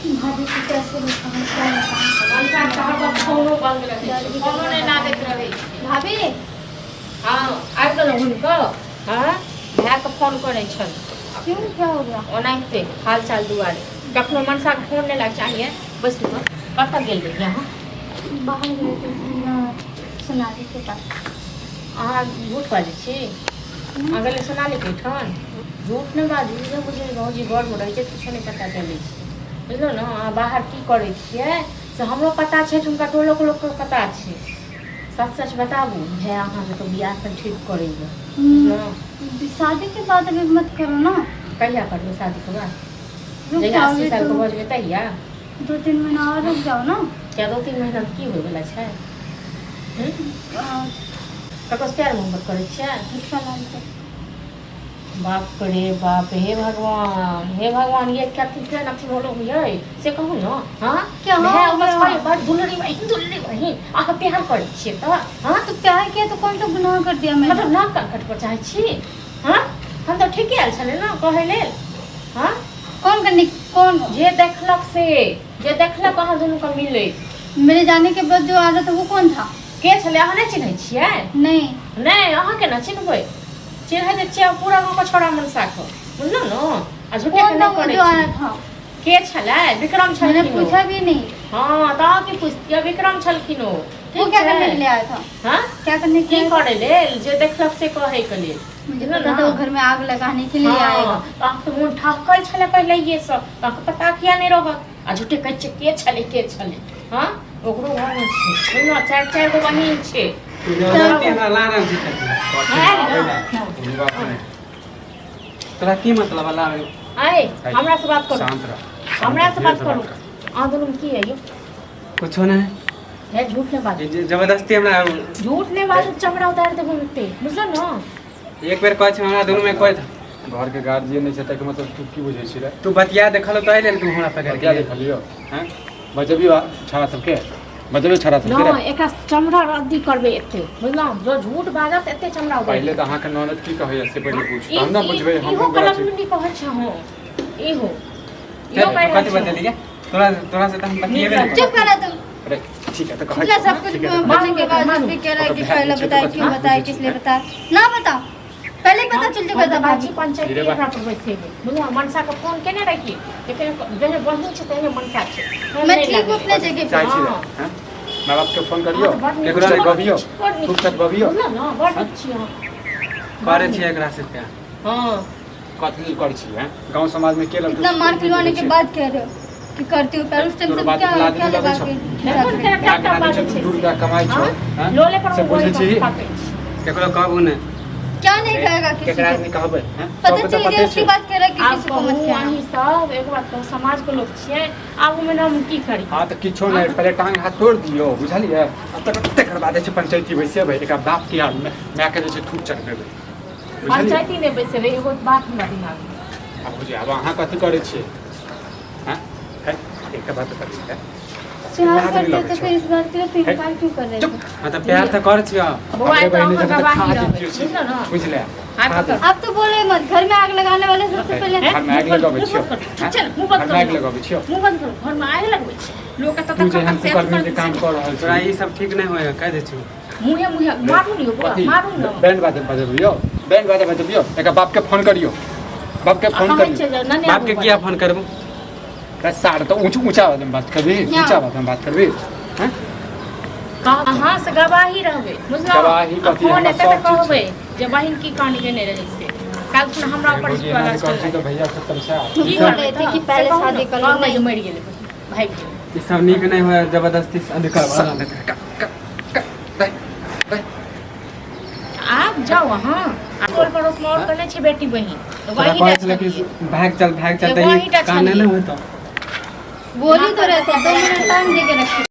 भाभी को कैसे बताऊं क्या बताऊं। मनसा कहाँ फोनो बंद रखे फोनो ने ना देख रहे भाभी हाँ आबि गेलहुँ हुनको हाँ भाइके फोन करै छल क्यों क्या हो गया। ओनाहिते हाल चाल दुआरे कखनो मनसाके फोन नहि लाग चाहिए बैसू तऽ कतऽ गेल रही अहाँ बाहर गए थे सोनाली के पास। अहाँ झूठ बाजै छी अहाँ गेलै सोनालीके ओहिठाम झूठ नहि बाजू जे बुझै गाँवजी घरमे रहै छै किछो नहि पता चलै छै बुझलहुँ ने अहाँ बाहर की करै छियै से हमरो पता छै हुनका टोलोके लोकके पता छै सच सच बताबू भाय अहाँके तो बियाह पर ठीक करैए बुझलहुँ शादी के बाद अभी मत करो ना। कहिया करबै शादीके बाद रुक जहिया जाओ 80 सालके तो भऽ जेबै तहिया 2-3 महीना और रुक जाओ ना। क्या 2-3 महीनामे की होयवला छै ककरोसँ प्यार मोहब्बत करै छियै इसका नाम से बाप रे बाप हे भगवान ये क्या ठीक है नथी बोलो ये से कहू न हां क्या हो है गया? बस बड़ दुलरी वही आहा प्यार करै छियै त हां तो प्यार किया तो कौन सा गुनाह कर दिया मैंने। मतलब ना कट पर चाहे छी हां हम तो ठीके आयल छले ना कहै लेल हां कौन करने कौन जे देखलक अहाँ दुनू के मिले मेरे जाने के बाद जो आ रहा था वो कौन था। के छले अहाँ नहि चिन्है छियै नहीं नहीं अहाँ केना चिन्हबै चिन्है जे छियै पूरा गाँव के छोड़ा मनसा को बुझलहुँ ने आ झूठे कौन था वो करै जो आ रहा था। के छलै विक्रम मैंने छलखिन ओ। पूछा भी नहीं। हाँ तो की पूछतियै विक्रम छलखिन ओ वो क्या करने के लिए आया था। हाँ क्या करने के की लिए करे लेल जे देखलक से कहे के लेल मुझे पता था वो घर में आग लगाने के लिए आएगा। अहाँके तो मोन ठहकल छलै पहिले ये सब अहाँके पता किया नहीं रहत आ झूठे कहै छियै के छलै हाँ ओकरो घर में छै सुनो चारि गो बहिन छै तोरा की मतलब अल्लाह आए हमरा से बात करू शांत रह हमरा से बात करू अहाँ दुनू की है यो कुछो नहीं है झूठ नहीं बात जबरदस्ती हमरा झूठ नहीं बात चमड़ा उतार दे घूमते बुझलो न एक बेर कहै छै हमरा दुनू में कोइ घर के गार्जियन नहीं छै मतलब तू की बुझे छी रे तू बतिया देखल तो लेल तू हमरा पकड़ क्या के देखलियो हैं बजबियो छाड़ा सबके बजबियो छाड़ा सबके न रे एकरा चमड़ा रद्दी करबे एते बुझलौ जो झूठ बाजत एते चमड़ा उतार पहले तो अहाँ के नॉलेज की कहै से पहले पूछ ई- हम ना ई- बुझबे हम इहो गलत गलत छी मुंडी कहै छ हो इहो चल इहो कह कथि बतेलिए तोरा से तो हम बतिएबे नहीं चुप करा तुम। अरे ठीक है तो इतना कहै सब कुछ बोलने के बाद फिर कह रहा है कि पहले बताया क्यों बताया किस लिए बताया ना बताओ पहले पता चल चुका था बाजी भाभी। पंचायत धीरे एकरा बात। पर बैठे बुझलौ मनसा के फोन केने रखी लेकिन जहे बहिन छै तहे मनसा छै फोन मैं नहीं ठीक हूँ लगे। अपने जगह पे। चाहे छी हाँ। हैं मां बाप के फोन करियो हाँ, बड़ नीक केकरो से छै, गबियो बड़ नीक खूब छै। तक गबियो बुझलौ न बड़ नीक छी अहाँ। करे छी एकरा से प्यार हाँ कथी कर छी हैं गांव समाज में के लग इतना मार खिलवाने के बाद कह रहे हो कि करती हूँ पर उस टाइम तोरा सब बात क्या भुला क्या देने लगा लगे के देखो रख केना रहे। क्या टाटा कहना बाजै छै छै 2 रुपया कमाई छौ हाँ? हैं लोले पर से बुझै छी केकरो कहबू ने क्या नहीं कहेगा किसी केकरा को। नहीं कहबै हैं पता सब तो चल गया पते उसकी छै बात कह रहा है कि आब किसी को मत कहू कहना। अहीं सब एक बात कहू समाज के लोग छियै आब में हम की करी हाँ तो किछो नहीं पहले टांग हाथ तोड़ दियो बुझलिए अब तक तकर बाद छै पंचायती बैसेबै एकरा बाप के हाल में माय के जे छै थूक चढ़बेबै बुझलिए पंचायती नहीं बैसे एगो बात हमरा दिमाग में अब बुझिए अब अहाँ कथी करै छियै हैं है एक बात बता छी प्यार करते तो फिर इस बात के लिए फिर इनकार क्यों कर रहे थे। मतलब प्यार तो कर छियो बौआ हमरे तो बहिनी अहाँ जब तक गवाही खा रहबै जेतियै बुझलौ न बुझले हाथ पकड़ आप तो बोले मत घर में आग लगाने वाले सबसे पहले हैं? घर में आग लगाबै छियो चल मुंह बंद घर में आग कर लगाबै छियो मुंह बंद कर घर में आग लगबै छै लोग के तू तक जे हम कर्मी के काम कर रहल तोरा छी ई सब ठीक नहीं होएगा कह दे छु मुंहे मारू नहीं बौआ कथी मारू न बैंड बाजे बजबियो बैंड बाजे बजबियो एकरा बाप के फोन करियो बाप के फोन करियो बाप के किया फोन करबू सार तो ऊंचा आवाज में बात करबी ऊंचा आवाज में बात करबी हैं कहाँ से गवाही रहबै बुझलौ गवाही कथी फोन हमरा एते सब तक चीज कहबै जे बहिन की कांड केने रही से काल खुना हमरा ऊपर बुझिए वाला ना चल कहै छी तो भैया खत्म से की बोल करबै रहे थे तऽ? कि पहले से कहू शादी न, कर लो, कहबै नहीं। जे मरि गेलै भागि गेलै ई सब नीक नहीं होए जबरदस्ती अधिकार आप जाओ अहाँ टोल पड़ोस में और कने छै बेटी बहिन तो तोरा वही कहै छले कि भाग चल एगो तही ईटा कान छलिए। नहीं होतो बोल ही तो रहे थे 2 मिनट टाइम दे के रखिए।